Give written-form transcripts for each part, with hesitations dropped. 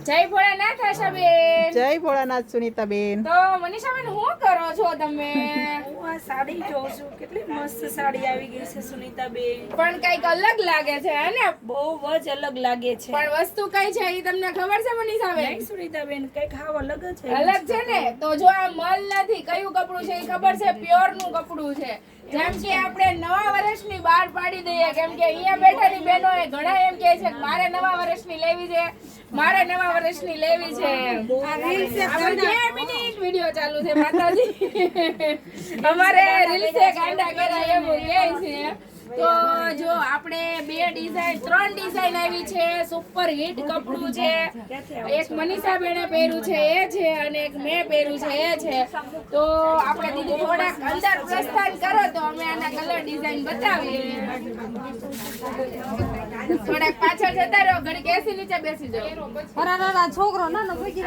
જય ભોળાનાથ આશાબેન. જય ભોળાનાથ સુનીતાબેન. તો મનીષાબેન શું કરો છો તમે? હું આ સાડી જોઉં છું, કેટલી મસ્ત સાડી આવી ગઈ છે સુનીતાબેન. પણ કઈક અલગ લાગે છે હે ને? બહુ જ અલગ લાગે છે. પણ વસ્તુ કઈ છે એ તમને ખબર છે મનીષાબેન? નહીં સુનીતાબેન, કઈક હાવ અલગ જ છે. અલગ છે ને? તો જો આ મલ નથી, કયું કપડું છે એ ખબર છે? પ્યોર નું કપડું છે. જેમ કે આપણે નવા વર્ષની બહાર પાડી દઈએ, કેમ કે અહીંયા બેઠેલી બહેનો એ ઘણા એમ કહે છે કે મારે નવા વર્ષની લેવી છે, મારે નવા વર્ષની લેવી છે. આપણે 2 મિનિટ વિડિયો ચાલુ છે માતાજી. અમારે રીલ્સ એ ગાંડા કર્યા એવું કહે છે. તો જો આપણે 2 ડિઝાઇન 3 ડિઝાઇન આવી છે. સુપર હિટ કપડું છે. એક મનીષા બેને પહેર્યું છે એ છે, અને એક મેં પહેર્યું છે એ છે. તો આપણે દીદી થોડાક અંદર પ્રસ્થાન કરો તો અમે આના કલર ડિઝાઇન બતાવીએ. થોડાક પાછળ જતા રહો, ઘડી એસી નીચે બેસી જાઓ. હરારા છોકરો નાનો ભઈ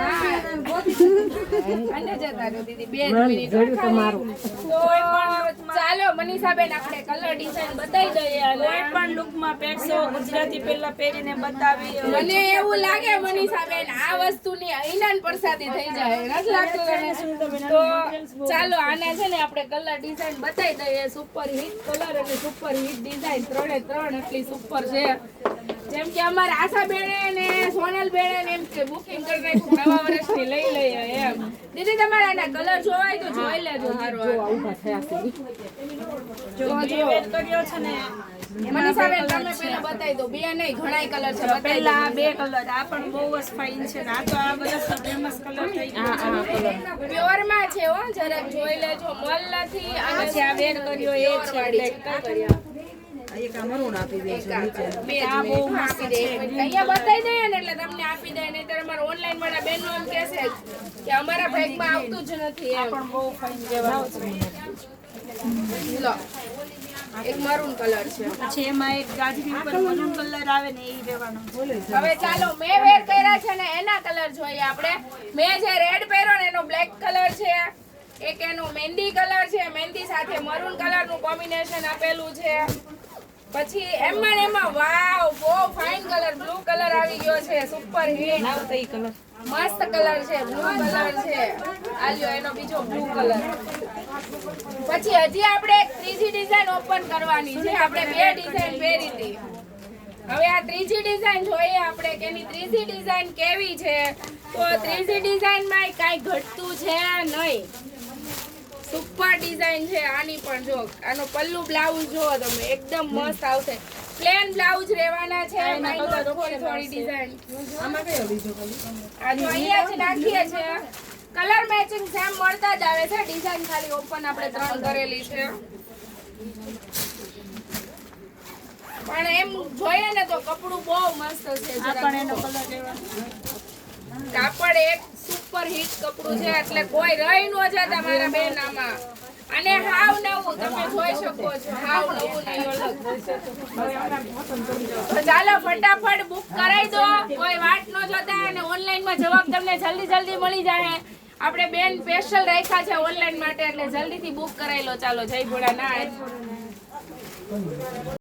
અંદર જતા રહો દીદી 2 મિનિટ. તો ચાલો મનીષા બેન આપણે કલર ડિઝાઇન બતાવી દઈએ. કોઈ પણ લુકમાં પહેરશો, ગુજરાતી પહેલા પહેરીને બતાવી. મને એવું લાગે મનીષા બેન આ વસ્તુની ઈનાન પ્રસાદી થઈ જાય, નથી લાગતું તને? તો ચાલો આના છે ને આપણે કલર ડિઝાઇન બતાવી દઈએ. સુપર હિટ કલર અને સુપર હિટ ડિઝાઇન 3 એટલી સુપર છે. જેમ કે અમારા આશા બેને ને સોનલ બેને એમ કે બુકિંગ કરી નાખ્યું નવા વર્ષની લઈ લઈએ એમ. દીદી તમારે આના કલર જોવાય તો જોઈ લેજો. હારો ઊભા થયા છે જો વેર કર્યો છે ને મનીષા બેન તમે પહેલા બતાવી દો. 2 નહીં ઘણાય કલર છે. પહેલા 2 કલર આ પણ બહુ જ ફાઇન છે ને આ તો આ બધા ફેમસ કલર થઈ ગયા છે. પ્યોર માં છે હો, જરાક જોઈ લેજો. મલ નથી અને આ વેર કર્યો એ છે વાળી છે. એક આ મરૂન આપી દે છે નીચે. આ બહુ મસ્ત છે. અહીંયા બતાવી દઈએ ને એટલે તમને આપી દે. નહીતર અમારા ઓનલાઈન વાળા બેનો એમ કહેશે કે અમારા બેગમાં આવતું જ નથી એમ. પણ બહુ ફાઇન જેવા છે. લો એક મરૂન કલર છે. પછી એમાં એક ગાજરી ઉપર મરૂન કલર આવે ને એ લેવાનો. હવે ચાલો મેં વેર કર્યા છે ને એના કલર જોઈએ આપણે. મેં જે રેડ પહેર્યો ને એનો બ્લેક કલર છે. એક એનો મહેંદી કલર છે. મહેંદી સાથે મરૂન કલર નું કોમ્બિનેશન આપેલું છે. પછી એમાં વાવ બહુ ફાઇન કલર બ્લુ કલર આવી ગયો છે. સુપર હિટ મસ્ત કલર છે. બ્લુ કલર છે. આલ્યો એનો બીજો બ્લુ કલર. પછી હજી આપણે એક ત્રીજી ડિઝાઇન ઓપન કરવાની છે. આપણે 2 ડિઝાઇન પહેરી હતી. હવે આ ત્રીજી ડિઝાઇન જોઈએ આપણે કે એની ત્રીજી ડિઝાઇન કેવી છે. તો ત્રીજી ડિઝાઇન માં કાંઈ ઘટતું છે નહીં. સુપર ડિઝાઇન છે આની પણ. જો આનો પલ્લુ બ્લાઉઝ જો તમે એકદમ મસ્ત આવશે. પ્લેન બ્લાઉઝ રહેવાના છે. થોડી ડિઝાઇન આમાં કયો બીજો કલર? આ જો અહીંયા જ નાખીએ છે. કલર મેચિંગ સેમ મળતા જ આવે છે. ડિઝાઇન ખાલી ઓપન આપણે 3 કરેલી છે. પણ એમ જોઈએ ને તો કપડું બહુ મસ્ત છે. આ પણ એનો કલર લેવાનો. કાપડ એક સુપર હિટ કપડું છે એટલે કોઈ રહી ન જતા મારા બેન આમાં. અને હાવ નવું તમે જોઈ શકો છો. હાવ નવું નહીં અલગ. તો ચાલો ફટાફટ બુક કરાવી દો. કોઈ વાટ ન જોતા. અને ઓનલાઈન માં જવાબ તમને જલ્દી મળી જાય. આપણે બેન સ્પેશિયલ રાખ્યા છે ઓનલાઈન માટે એટલે જલ્દીથી બુક કરાવી લો. ચાલો જય ભોળાનાથ.